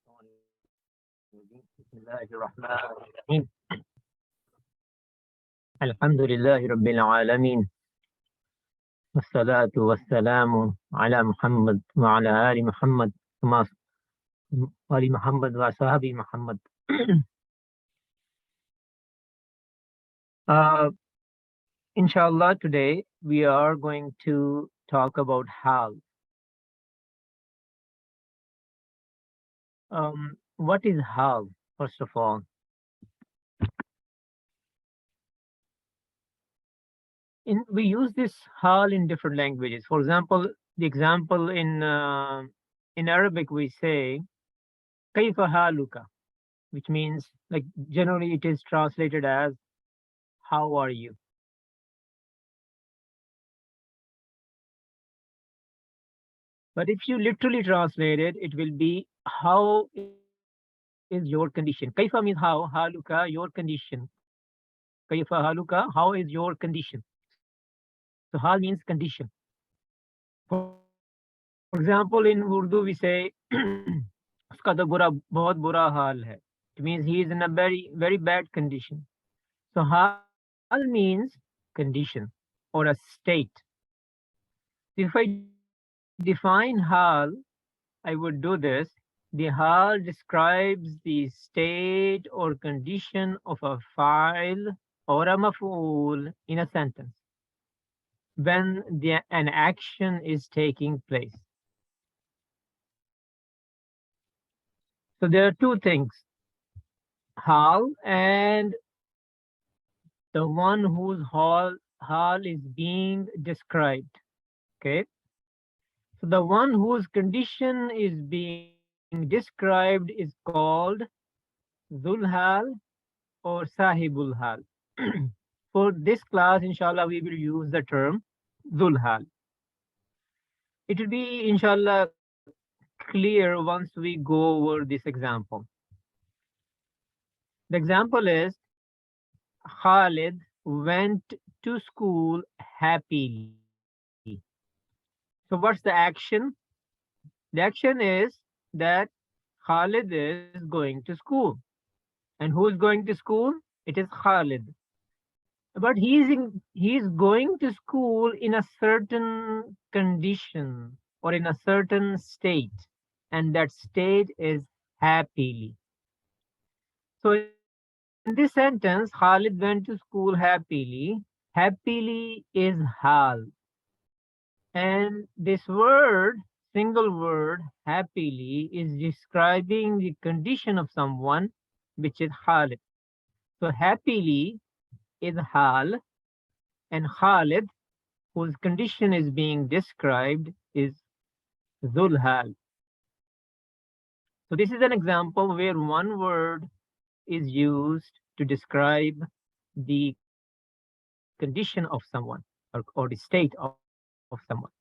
الشيطان الرجيم. بسم الله الرحمن الرحيم. الحمد لله رب العالمين، والصلاة والسلام على محمد وعلى آل محمد كما آل محمد وصحبه محمد. uh, Inshallah, today we are going to talk about hal. What is hal, first of all? We use this hal in different languages. For example, the example in Arabic we say kayfa haluka, which means, like, generally it is translated as how are you. But if you literally translate it, it will be how is your condition. Kaifa means how, haluka your condition. Kaifa haluka, how is your condition? So hal means condition. For example, in Urdu we say uska to bahut bura hal hai. It means he is in a very very bad condition. So hal means condition or a state. If I define hal, I would do this. The hal describes the state or condition of a file or a maf'ul in a sentence when an action is taking place. So there are two things, hal and the one whose hal is being described. Okay. So the one whose condition is being described is called Zulhal or Sahibul Hal. For this class, inshallah, we will use the term Zulhal. It will be, inshallah, clear once we go over this example. The example is Khalid went to school happily. So what's the action? The action is that Khalid is going to school. And who is going to school? It is Khalid. But he's going to school in a certain condition or in a certain state, and that state is happily. So in this sentence, Khalid went to school happily. Happily is hal. And this word, single word, happily, is describing the condition of someone, which is Khalid. So happily is hal, and Khalid, whose condition is being described, is Zulhal. So this is an example where one word is used to describe the condition of someone, or the state of someone.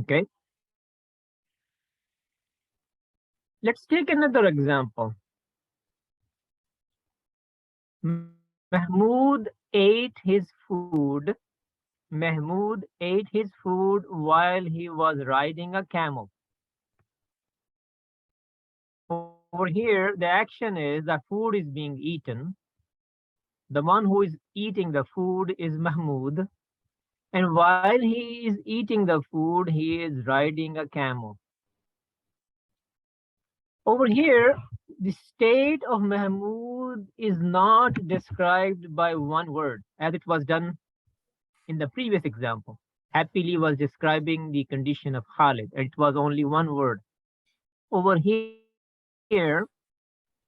Okay. Let's take another example. Mahmoud ate his food. Mahmoud ate his food while he was riding a camel. Over here, the action is the food is being eaten. The one who is eating the food is Mahmoud. And while he is eating the food, he is riding a camel. Over here, the state of Mahmoud is not described by one word, as it was done in the previous example. Happily was describing the condition of Khalid. It was only one word. Over here,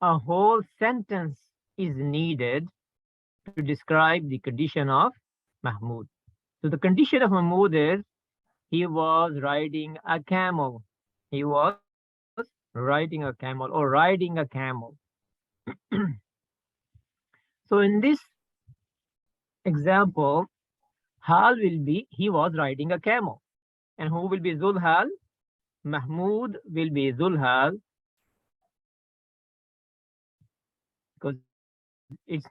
a whole sentence is needed to describe the condition of Mahmoud. So the condition of Mahmoud is he was riding a camel. He was riding a camel or riding a camel. So in this example, Hal will be he was riding a camel. And who will be Zulhal? Mahmoud will be Zulhal, because it's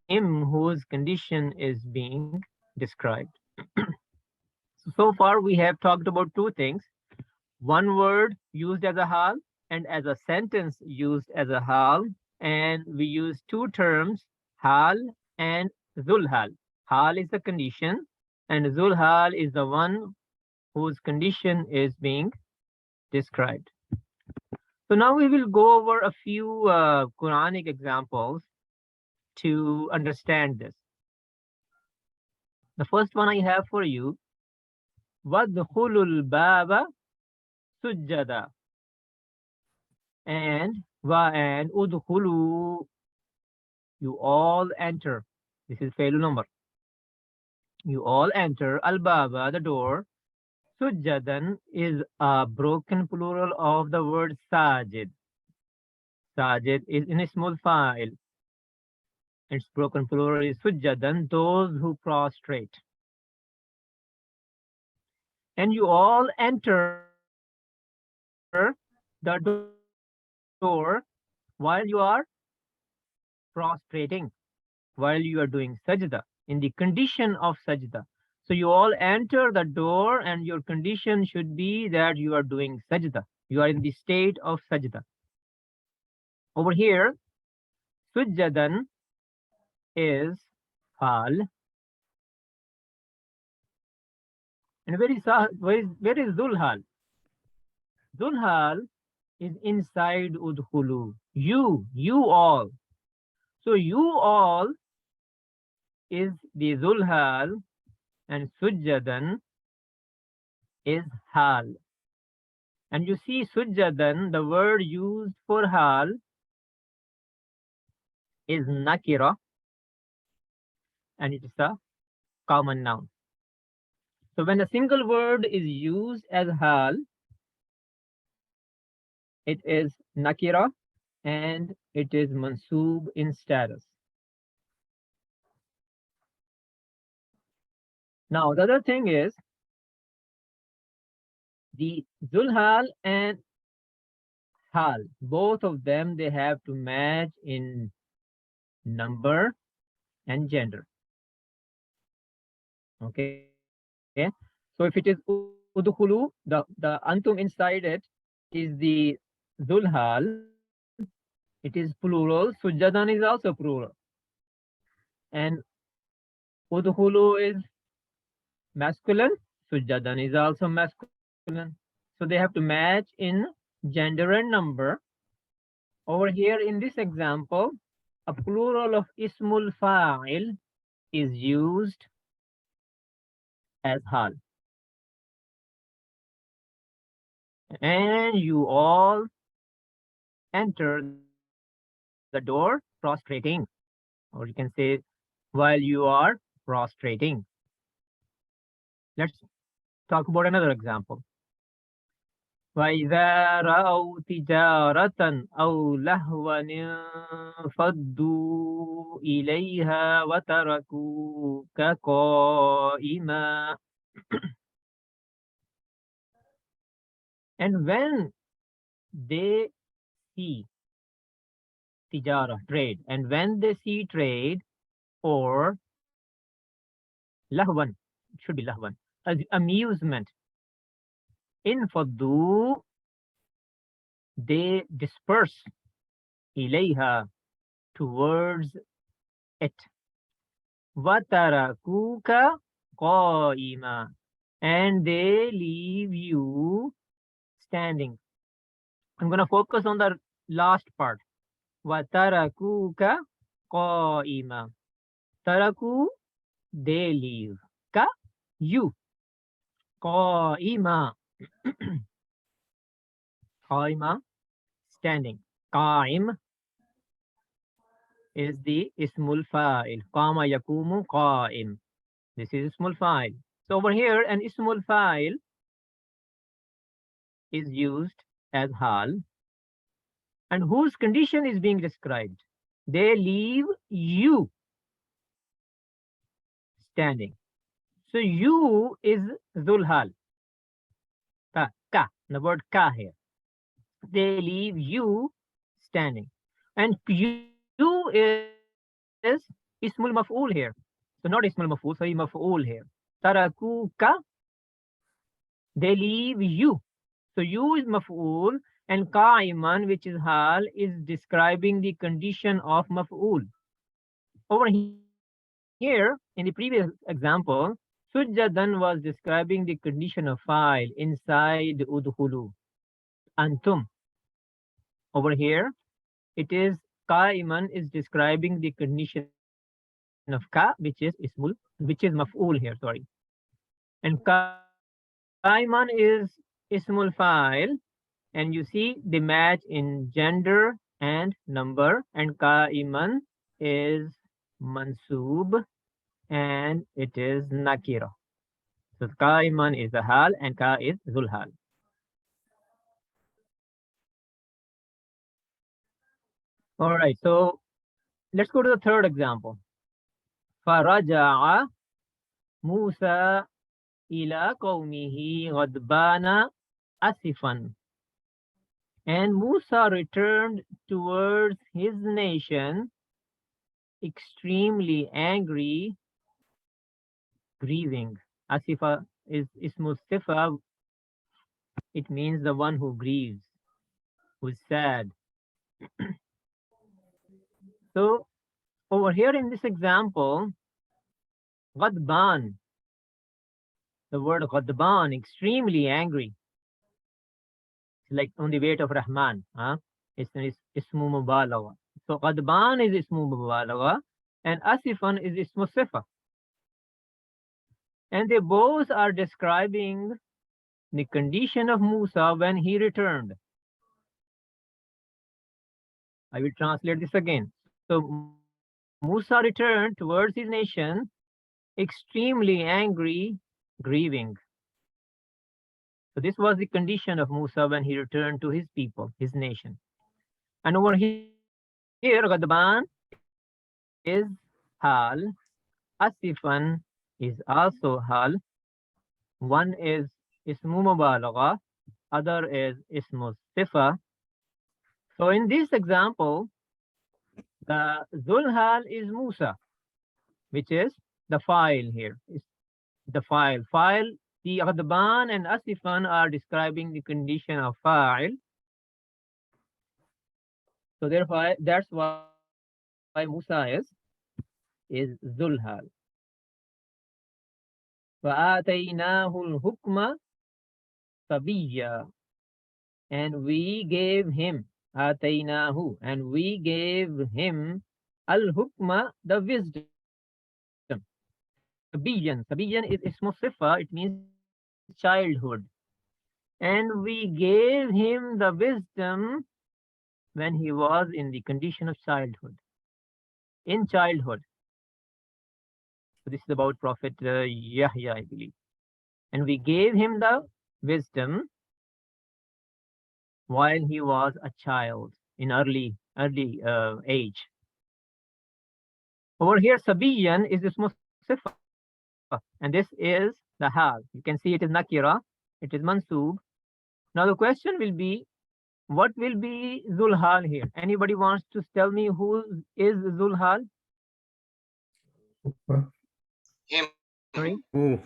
him whose condition is being described. So far we have talked about two things. One word used as a hal and as a sentence used as a hal, and we use two terms, hal and zulhal. Hal is the condition, and zulhal is the one whose condition is being described. So now we will go over a few Quranic examples to understand this. The first one I have for you, وَادْخُلُوا الْبَابَ سُجَّدًا, and udkhulu, you all enter. This is failul number. You all enter al-baba, the door. Sujjadan is a broken plural of the word sajid. Sajid is in ismul fa'il. Its broken plural is sujjadan, those who prostrate. And you all enter the door while you are prostrating, while you are doing sajda, in the condition of sajda. So you all enter the door and your condition should be that you are doing sajda. You are in the state of sajda. Over here, sujjadan is hal. And where is Zulhal? Zulhal is inside udkhulu. You all. So you all is the Zulhal and Sujjadan is hal. And you see Sujjadan, the word used for hal is nakira, and it is a common noun. So when a single word is used as hal, it is nakira and it is mansoob in status. Now the other thing is the Zulhal and hal, both of them, they have to match in number and gender. Okay, so if it is udkhulu, the antum inside it is the Zulhal, it is plural. Sujjadan is also plural. And udkhulu is masculine. Sujjadan is also masculine. So they have to match in gender and number. Over here in this example, a plural of ismul fa'il is used as hal. And you all enter the door prostrating, or you can say while you are prostrating. Let's talk about another example. وَإِذَا رَأَوْا تِجَارَةً أَوْ لَهْوًا انفَضُّوا إِلَيْهَا وَتَرَكُوكَ قَائِمًا. And when they see tijara, trade, and when they see trade or lahwan, it should be lahwan, amusement, infaddu, they disperse ilayha, towards it. Watarakuka qaima, and they leave you standing. I'm going to focus on the last part. Watarakuka qaima. Taraku, they leave. Ka, you. Qaima. Qaima, standing. Qaim is the ismul fa'il. Qama yakumu qaim. This is ismul fa'il. So over here, an ismul fa'il is used as hal. And whose condition is being described? They leave you standing. So you is zulhal. Ka, the word ka here. They leave you standing. And you is ismul maf'ul here. So not ismul maf'ul, sorry, maf'ul here. Tarakuka, they leave you. So you is maf'ul And qa'iman, which is hal, is describing the condition of maf'ul. Over here, in the previous example, sujjadan was describing the condition of fa'il inside udkhulu, antum. Over here, it is qa'iman is describing the condition of ka, which is maf'ul here, sorry. And qa'iman is ismul fa'il, and you see the match in gender and number, and qa'iman is mansub and it is nakira. So qa'iman is the hal and ka is zulhal. All right, so let's go to the third example. فَرَجَعَ مُوسَى إِلَى قَوْمِهِ غَضْبَانَ أَسِفًا. And Musa returned towards his nation extremely angry, grieving. Asifa is ismu sifa. It means the one who grieves, who's sad. So over here in this example, Ghadban, the word Ghadban, extremely angry. It's like on the weight of Rahman. Huh? It's ismu mubalagha. So Ghadban is ismu mubalagha and Asifan is ismu sifa. And they both are describing the condition of Musa when he returned. I will translate this again. So Musa returned towards his nation extremely angry, grieving. So this was the condition of Musa when he returned to his people, his nation. And over here, Ghadban is hal, asifan is also hal. One is ismu mubalagha, other is ismu sifa. So in this example, the zulhal is Musa, which is the file here. Is the file. File, the Ghadban and Asifan are describing the condition of file. So therefore, that's why Musa is zulhal. فَآتَيْنَاهُ الْحُكْمَ صَبِيًّا. And we gave him, آتَيْنَاهُ, and we gave him al-hukma, the wisdom. Sabiyan is ismu sifa, it means childhood. And we gave him the wisdom when he was in the condition of childhood. In childhood. So this is about Prophet Yahya, I believe. And we gave him the wisdom while he was a child in early age. Over here, Sabiyan is ismu sifa, and this is the hal. You can see it is nakira, it is mansub. Now the question will be, what will be zulhal here? Anybody wants to tell me who is zulhal? Him. Sorry? Who?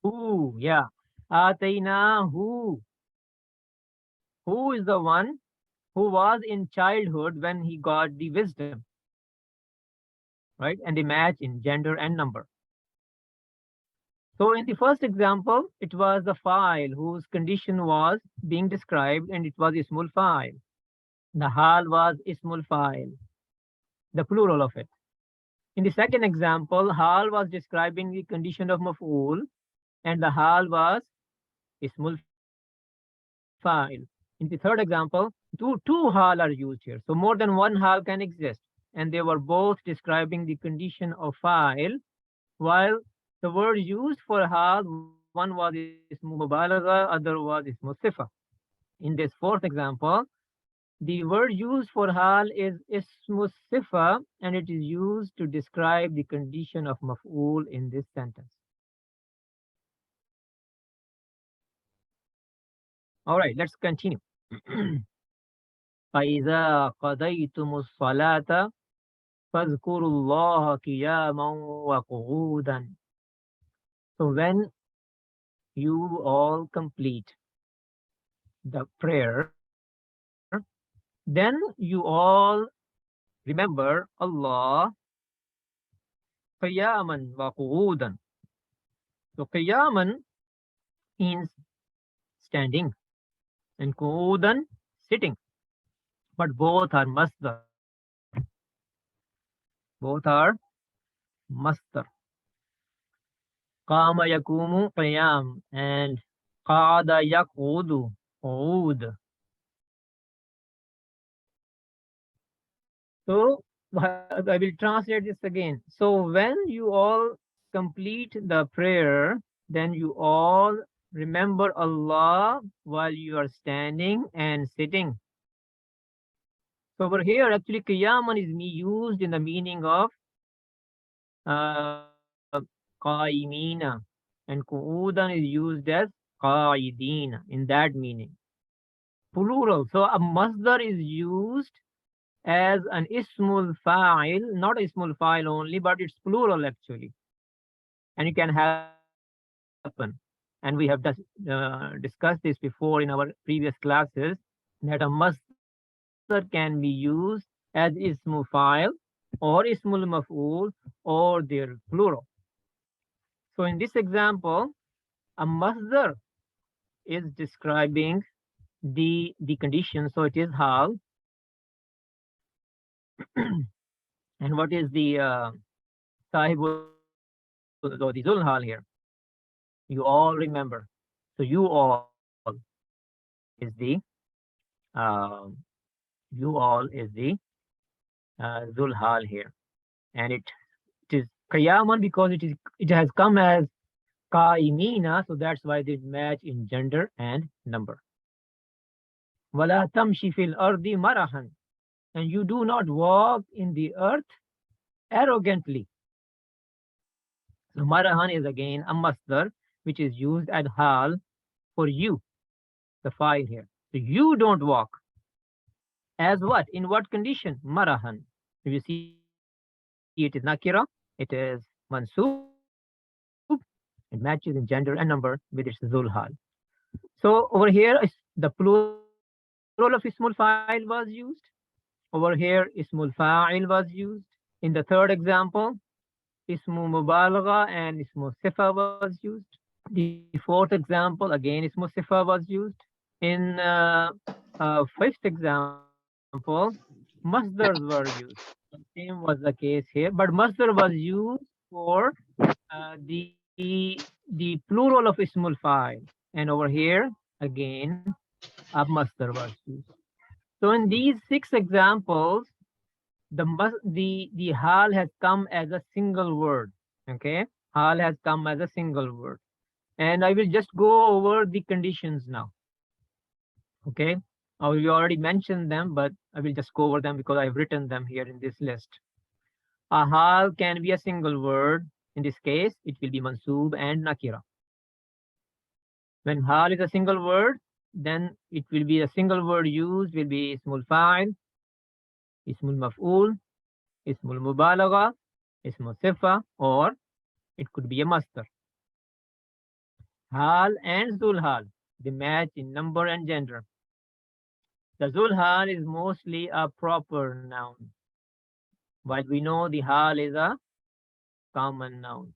Who, yeah. Atayna who. Who is the one who was in childhood when he got the wisdom? Right? And they match in gender and number. So in the first example, it was the file whose condition was being described and it was ismul file. The hal was ismul file, the plural of it. In the second example, hal was describing the condition of maf'ul and the hal was ismul file. In the third example, two hal are used here. So more than one hal can exist. And they were both describing the condition of file, while the word used for hal, one was ismu mubalagha, other was ismu sifa. In this fourth example, the word used for hal is ismu sifa and it is used to describe the condition of maf'ul in this sentence. All right, let's continue. فَإِذَا قَضَيْتُمُ الصَّلَاةَ فَاذْكُرُوا اللَّهَ قِيَامًا وَقُعُودًا. So when you all complete the prayer, Then you all remember Allah qiyaman wa qu'udan. So qiyaman means standing and qu'udan sitting. But both are masdar. Both are masdar. Qama yakumu qiyam and qada yaqudu qu'ud. So I will translate this again. So when you all complete the prayer, then you all remember Allah while you are standing and sitting. So over here, actually, qiyaman is used in the meaning of uh, qaimina, and qu'udan is used as qaidina in that meaning. Plural. So a masdar is used as an ismul fa'il, not ismul fa'il only, but it's plural actually. And it can happen. And we have discussed this before in our previous classes that a masdar can be used as ismul fa'il or ismul maf'ul or their plural. So in this example, a masdar is describing the condition. So it is hal. And what is the sahibul the zulhal here? You all remember. So you all is the um, you all is the zulhal here, and it is qayaman because it has come as qaimina, so that's why they match in gender and number. Wala tamshi fil ardi marahan, and you do not walk in the earth arrogantly. So marahan is again a masdar which is used as hal for you, the file here. So you don't walk. As what? In what condition? Marahan. If you see it is nakira, it is mansub, it matches in gender and number with its zulhal. So over here, the plural of ismul fa'il was used. Over here, ismul fa'il was used. In the third example, ismu mubalagha and ismu sifa was used. The fourth example, again, ismu sifa was used. In fifth example, masdars were used. Same was the case here, but masdar was used for the plural of ismul fa'il, and over here again a masdar was used. So in these six examples, the hal has come as a single word. Okay, hal has come as a single word, and I will just go over the conditions now. Okay, we already mentioned them, but I will just go over them because I've written them here in this list. A hal can be a single word. In this case, it will be mansub and nakira. When hal is a single word, then it will be a single word used will be ismul fa'il, ismul maf'ul, ismul mubalagha, ismul sifa, or it could be a masdar. Hal and zulhal, they match in number and gender. The zulhal is mostly a proper noun, while we know the hal is a common noun.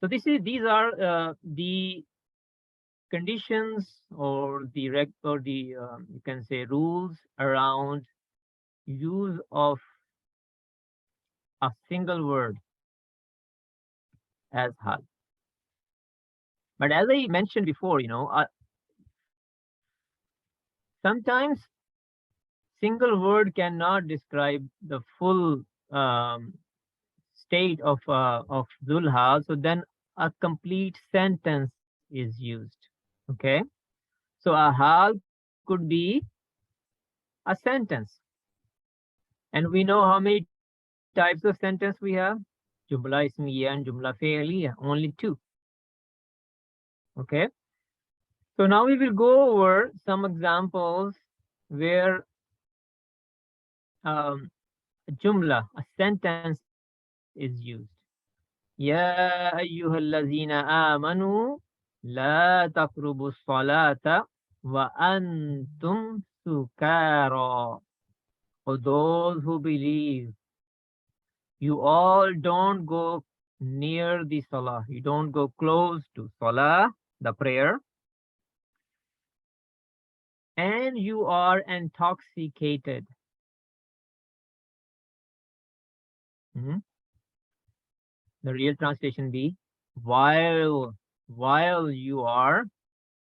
So these are the conditions or the you can say rules around use of a single word as hal. But as I mentioned before, sometimes single word cannot describe the full um, state of zulhal. So then a complete sentence is used. Okay, so a hal could be a sentence, and we know how many types of sentence we have. Jumla ismiya and jumla fi'liya, only two. Okay, so now we will go over some examples where a jumla, a sentence is used. Ya ayyuhallazina amanu la taqrubu salata وَأَنْتُمْ سُكَارَى. For those who believe, you all don't go near the salah. You don't go close to salah, the prayer, and you are intoxicated. Mhm. The real translation be while you are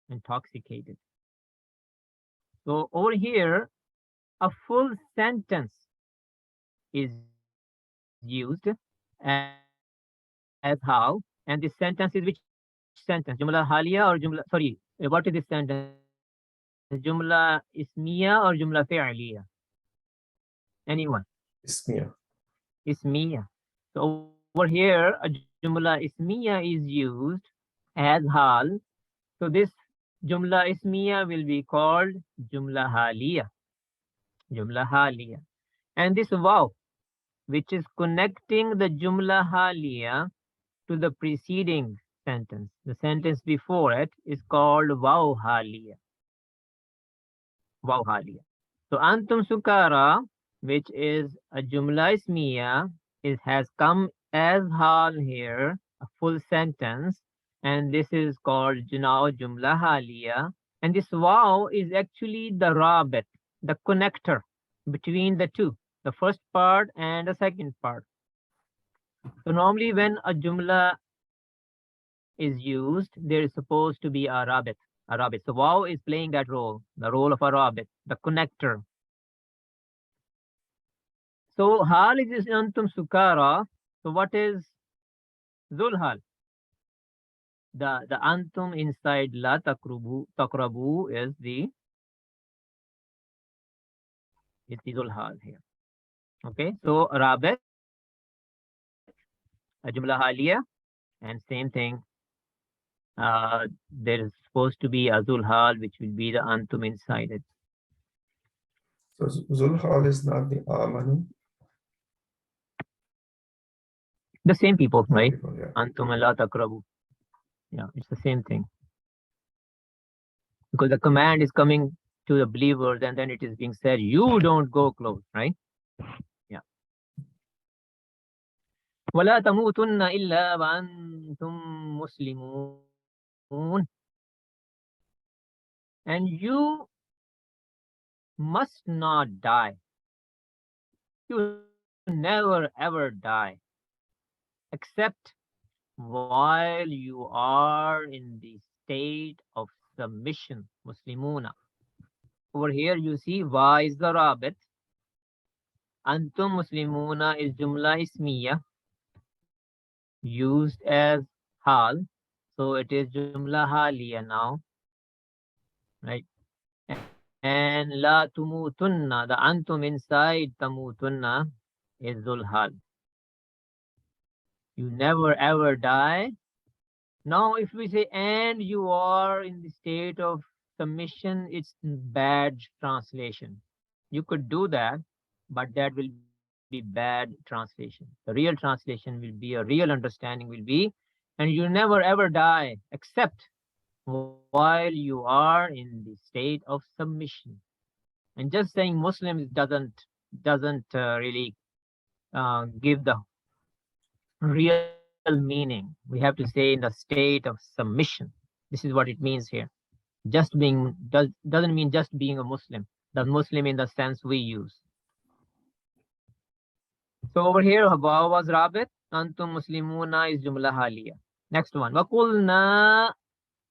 intoxicated. So over here, a full sentence is used as how, and this sentence is which sentence? Jumla halia or jumla, sorry, what is this sentence? Jumla ismiya or jumla fi'liya? Anyone? Ismia. Ismiya. So over here, a jumla ismiya is used as hal. So this jumla ismiya will be called jumla haliya. Jumla haliya. And this wow, which is connecting the jumla haliya to the preceding sentence. The sentence before it is called wow haliya. Wow haliya. So antum sukara, which is a jumla ismiya, has come as hal here, a full sentence, and this is called now jumla haliya. And this wow is actually the rabit, the connector between the two, the first part and the second part. So normally when a jumla is used, there is supposed to be a rabit. A rabit. So wow is playing that role, the role of a rabit, the connector. So hal is antum sukara. So what is zulhal? The antum inside la takrabu is the zulhal here. Okay. So rabit, a jumla haliya, and same thing. There is supposed to be a zulhal, which will be the antum inside it. So Zulhal is not the Amanu. The same people, Same right? people, yeah. Antum la takrabu. Yeah, it's the same thing. Because the command is coming to the believers and then it is being said, you don't go close, right? Yeah. وَلَا تَمُوتُنَّ إِلَّا وَأَنْتُمْ مُسْلِمُونَ. And you must not die. You never ever die except while you are in the state of submission. Muslimuna. Over here you see why is the rabit. Antum Muslimuna is jumla ismiya used as hal. So it is jumla haliya now, right? And la tumutunna, the antum inside tamutunna is zulhal. You never ever die. Now, if we say and you are in the state of submission, it's bad translation. You could do that, but that will be bad translation. The real translation will be, a real understanding will be, and you never ever die except while you are in the state of submission. And just saying Muslims doesn't really give the real meaning. We have to say in the state of submission. This is what it means here. Just being doesn't mean just being a Muslim. The Muslim in the sense we use. So over here, Hawa was Rabit. Antum Muslimuna is Jumla Haliya. Next one. وَقُلْنَا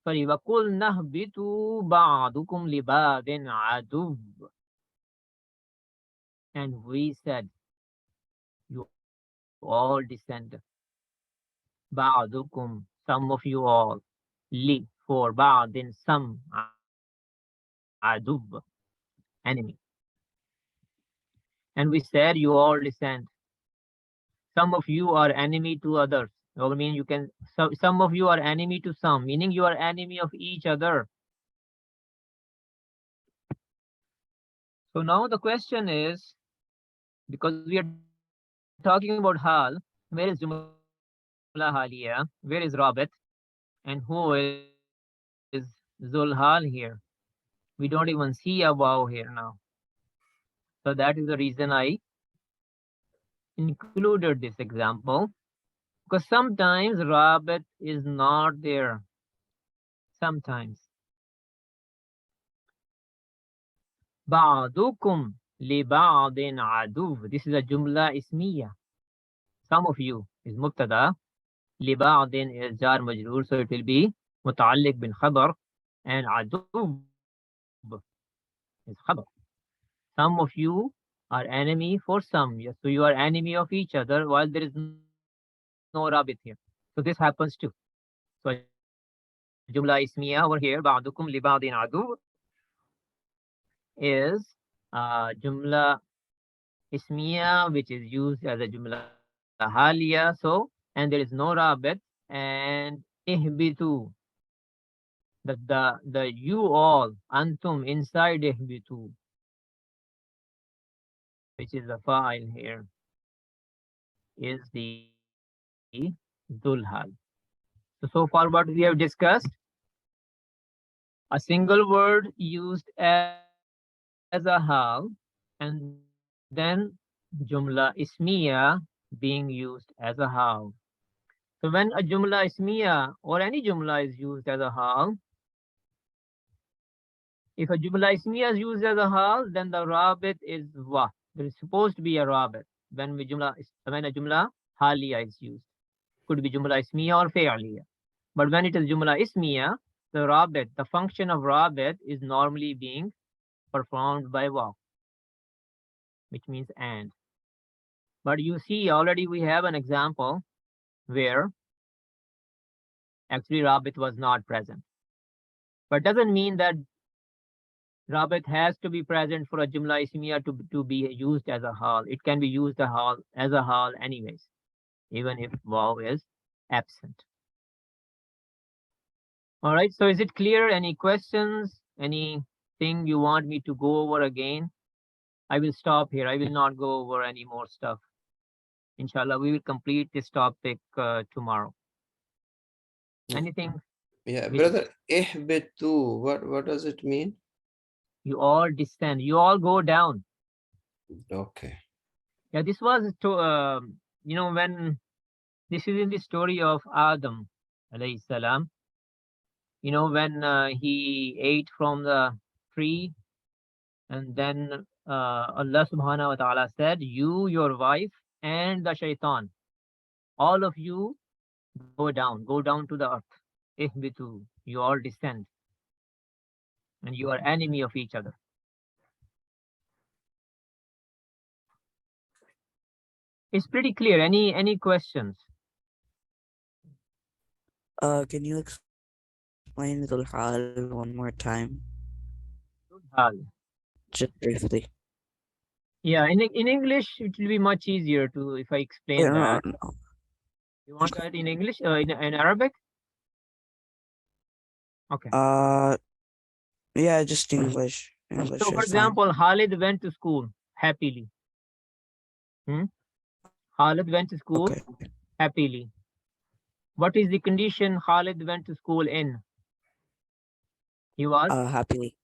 اهْبِطُوا بَعْضُكُمْ لِبَعْضٍ عَدُوٌّ. And we said, you all descend. بَعْضُكُمْ, some of you all. Li, for ba'din, some. Adub, enemy. And we said, you all descend. Some of you are enemy to others. Or mean you can, some of you are enemy to some, meaning you are enemy of each other. So now the question is, because we are talking about hal, where is jumla haliya? Where is rabit? And who is zulhal here? We don't even see a wow here now. So that is the reason I included this example, because sometimes Rabbit is not there. Sometimes. بعضكم لبعض عدو. This is a jumla ismiya. Some of you is مبتدا. لبعض is jar majroor, so it will be متعلق بالخبر, and عدو is خبر. Some of you are enemy for some. Yes, so you are enemy of each other while there is no rabbit here. So this happens too. So jumla ismiya over here, بعضكم لبعض عدو, is jumla ismiya which is used as a jumla haliya. So, and there is no rabbit, and ihbitu, the you all, antum, inside ihbitu, which is the fa'il here, is the dhul hal. So far what we have discussed, a single word used as a hal, and then jumla ismiya being used as a hal. So when a jumla ismiya or any jumla is used as a hal, if a jumla ismiya is used as a hal, then the rabit is wa. There is supposed to be a rabit when a jumla haliya is used. Could be jumla ismiya or fi'liya. But when it is jumla ismiya, the rabit, the function of rabit is normally being performed by wa, which means and. But you see, already we have an example where actually rabit was not present. But doesn't mean that rabit has to be present for a jumla ismiya to be used as a hal. It can be used as a hal anyways, even if waw is absent. All right, so is it clear? Any questions? Anything you want me to go over again? I will stop here. I will not go over any more stuff. Inshallah, we will complete this topic tomorrow. Anything? Yeah, Which brother, ihbitu, what does it mean? you all descend, you all go down. Okay. Yeah, this was when this is in the story of Adam alayhi salam. When he ate from the tree, and then Allah subhanahu wa ta'ala said, you, your wife, and the shaitan, all of you go down to the earth. Ihbitu, you all descend, and you are enemy of each other. It's pretty clear. Any questions? Can you explain the hal one more time? Hal. Just briefly. Yeah, in English it will be much easier to if I explain No, that. You want that in English? In Arabic? Okay. Yeah, just English. English So, for is fine. example, Khalid went to school happily. Khalid went to school Okay. happily. What is the condition Khalid went to school in? He was Happily.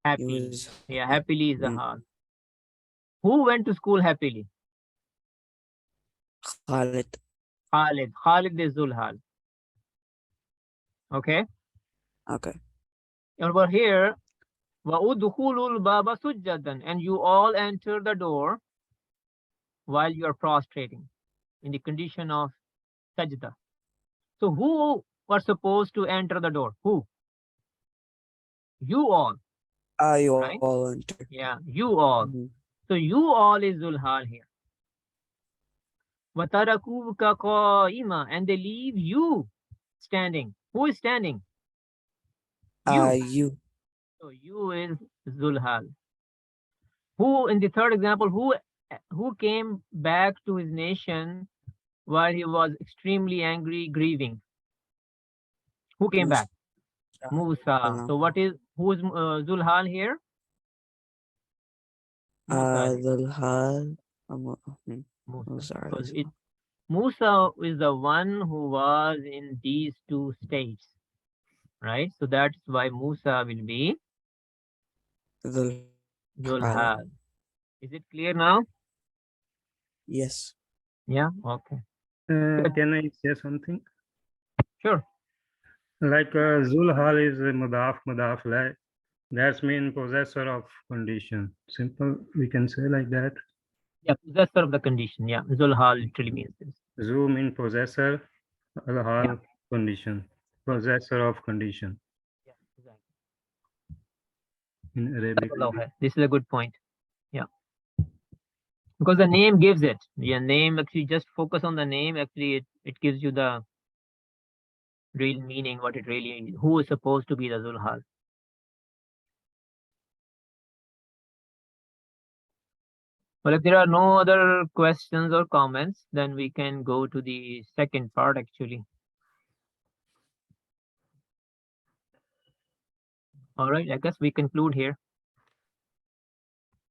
happy. Was, Yeah, happily is the mm, hal. Who went to school happily? Khalid. Khalid. Khalid is Zulhal. Okay. Okay. Over here, وَأُدْخُلُوا الْبَابَ سُجَّدًا, and you all enter the door while you are prostrating in the condition of sajda. So who were supposed to enter the door? Who? You all, You right? all enter. Yeah, you all. Mhm. So you all is Zulhal here. وَتَرَكُوكَ قَائِمًا, and they leave you standing. Who is standing? You. You. So you is Zulhal. Who, in the third example, who came back to his nation while he was extremely angry, grieving? Who came back? Musa. So who is Zulhal here? Musa is The hal. Musa. Sorry. Because Musa is the one who was in these two states, right? So that's why Musa will be Dhul Zulhal. Is it clear now? Yes. Yeah, okay. Can I say something? Sure. Like Zulhal is a mudaf, like that's mean possessor of condition. Simple, we can say like that. Yeah, possessor of the condition. Yeah, Zulhal literally means this. Zu mean possessor, al-hal Yeah. condition, possessor of condition Yeah, exactly. in Arabic. This is a good point. Yeah. Because the name gives it. Yeah, name actually just focus on the name. Actually, it gives you the real meaning, what it really who is supposed to be the Zulhal. Well, if there are no other questions or comments, then we can go to the second part actually. All right, I guess we conclude here.